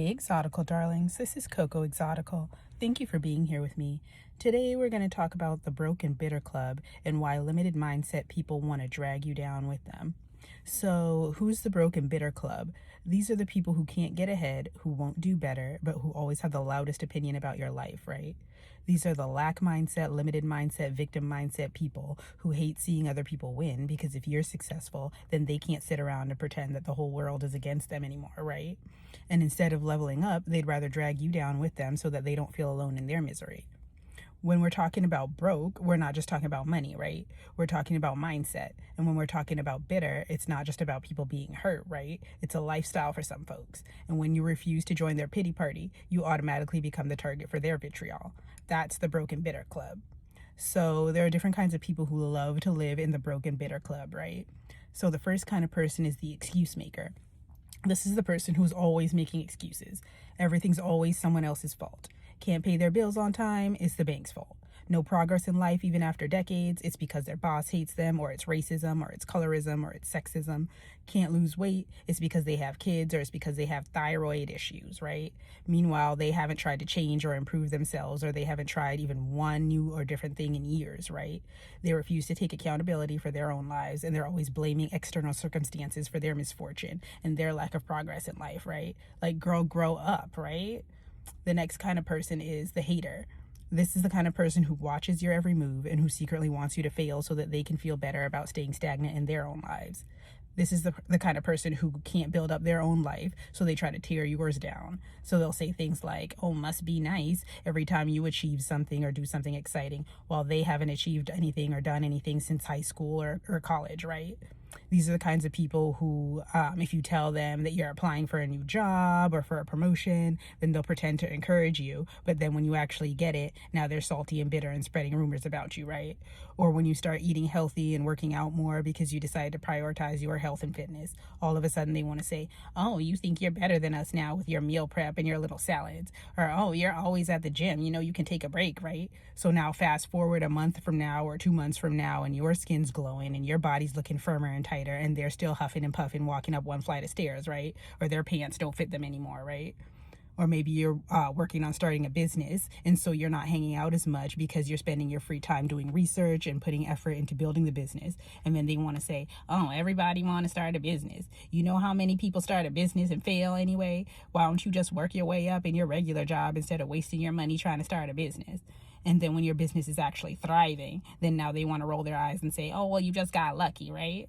Hey, Exotical darlings, this is Coco Exotical. Thank you for being here with me. Today we're going to talk about the Broke and Bitter Club and why limited mindset people want to drag you down with them. So, who's the Broke and Bitter Club? These are the people who can't get ahead, who won't do better, but who always have the loudest opinion about your life, right? These are the lack mindset, limited mindset, victim mindset people who hate seeing other people win because if you're successful, then they can't sit around and pretend that the whole world is against them anymore, right? And instead of leveling up, they'd rather drag you down with them so that they don't feel alone in their misery. When we're talking about broke, we're not just talking about money, right? We're talking about mindset. And when we're talking about bitter, it's not just about people being hurt, right? It's a lifestyle for some folks. And when you refuse to join their pity party, you automatically become the target for their vitriol. That's the Broke and Bitter Club. So there are different kinds of people who love to live in the Broke and Bitter Club, right? So the first kind of person is the excuse maker. This is the person who's always making excuses. Everything's always someone else's fault. Can't pay their bills on time, it's the bank's fault. No progress in life even after decades, it's because their boss hates them, or it's racism, or it's colorism, or it's sexism. Can't lose weight, it's because they have kids, or it's because they have thyroid issues, right? Meanwhile, they haven't tried to change or improve themselves, or they haven't tried even one new or different thing in years, right? They refuse to take accountability for their own lives, and they're always blaming external circumstances for their misfortune and their lack of progress in life, right? Like, girl, grow up, right? The next kind of person is the hater. This is the kind of person who watches your every move and who secretly wants you to fail so that they can feel better about staying stagnant in their own lives. This is the kind of person who can't build up their own life, so they try to tear yours down. So they'll say things like, oh, must be nice every time you achieve something or do something exciting, while they haven't achieved anything or done anything since high school or college, right? These are the kinds of people who, if you tell them that you're applying for a new job or for a promotion, then they'll pretend to encourage you. But then when you actually get it, now they're salty and bitter and spreading rumors about you, right? Or when you start eating healthy and working out more because you decide to prioritize your health and fitness, all of a sudden they want to say, oh, you think you're better than us now with your meal prep and your little salads. Or, oh, you're always at the gym. You know, you can take a break, right? So now fast forward a month from now or 2 months from now and your skin's glowing and your body's looking firmer and tighter and they're still huffing and puffing walking up one flight of stairs, right? Or their pants don't fit them anymore, right? Or maybe you're working on starting a business and so you're not hanging out as much because you're spending your free time doing research and putting effort into building the business. And then they want to say, oh, everybody want to start a business. You know how many people start a business and fail anyway? Why don't you just work your way up in your regular job instead of wasting your money trying to start a business? And then when your business is actually thriving, then now they want to roll their eyes and say, oh, well, you just got lucky, right?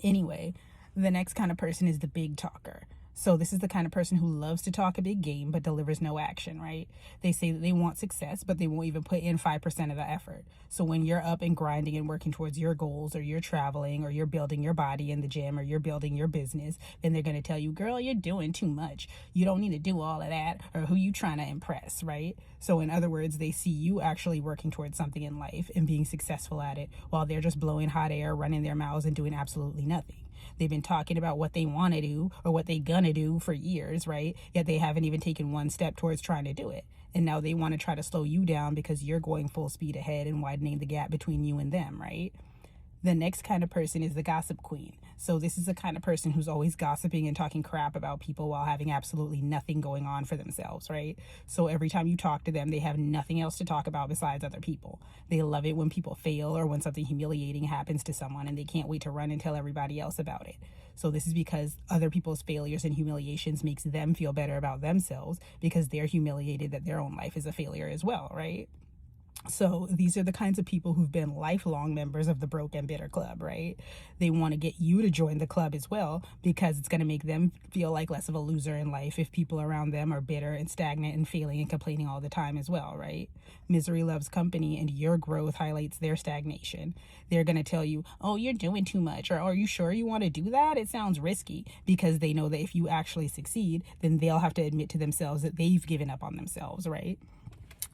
Anyway, the next kind of person is the big talker. So this is the kind of person who loves to talk a big game but delivers no action, right? They say that they want success, but they won't even put in 5% of the effort. So when you're up and grinding and working towards your goals, or you're traveling, or you're building your body in the gym, or you're building your business, then they're going to tell you, girl, you're doing too much. You don't need to do all of that. Or who you trying to impress, right? So in other words, they see you actually working towards something in life and being successful at it while they're just blowing hot air, running their mouths, and doing absolutely nothing. They've been talking about what they want to do or what they gonna do for years, right? Yet they haven't even taken one step towards trying to do it. And now they want to try to slow you down because you're going full speed ahead and widening the gap between you and them, right? The next kind of person is the gossip queen. So this is the kind of person who's always gossiping and talking crap about people while having absolutely nothing going on for themselves, right? So every time you talk to them, they have nothing else to talk about besides other people. They love it when people fail or when something humiliating happens to someone and they can't wait to run and tell everybody else about it. So this is because other people's failures and humiliations makes them feel better about themselves because they're humiliated that their own life is a failure as well, right? So these are the kinds of people who've been lifelong members of the Broke and Bitter Club, right? They want to get you to join the club as well because it's going to make them feel like less of a loser in life if people around them are bitter and stagnant and failing and complaining all the time as well, right? Misery loves company and your growth highlights their stagnation. They're going to tell you, oh, you're doing too much, or are you sure you want to do that? It sounds risky, because they know that if you actually succeed, then they'll have to admit to themselves that they've given up on themselves, right?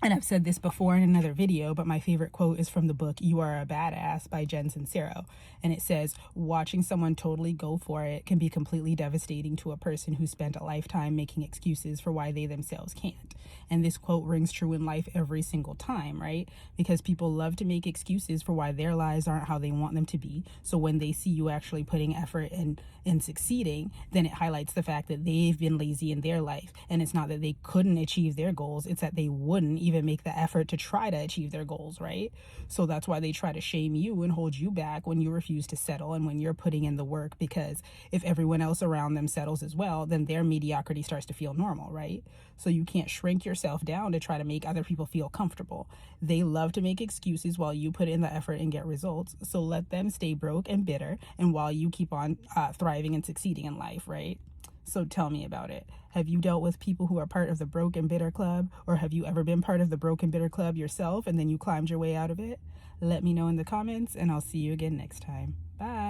And I've said this before in another video, but my favorite quote is from the book You Are a Badass by Jen Sincero. And it says, watching someone totally go for it can be completely devastating to a person who spent a lifetime making excuses for why they themselves can't. And this quote rings true in life every single time, right? Because people love to make excuses for why their lives aren't how they want them to be. So when they see you actually putting effort and succeeding, then it highlights the fact that they've been lazy in their life. And it's not that they couldn't achieve their goals, it's that they wouldn't even make the effort to try to achieve their goals, right? So that's why they try to shame you and hold you back when you refuse to settle and when you're putting in the work, because if everyone else around them settles as well, then their mediocrity starts to feel normal, right? So you can't shrink yourself down to try to make other people feel comfortable. They love to make excuses while you put in the effort and get results. So let them stay broke and bitter, and while you keep on thriving and succeeding in life, right? So tell me about it. Have you dealt with people who are part of the broke and bitter club? Or have you ever been part of the broke and bitter club yourself and then you climbed your way out of it? Let me know in the comments, and I'll see you again next time. Bye.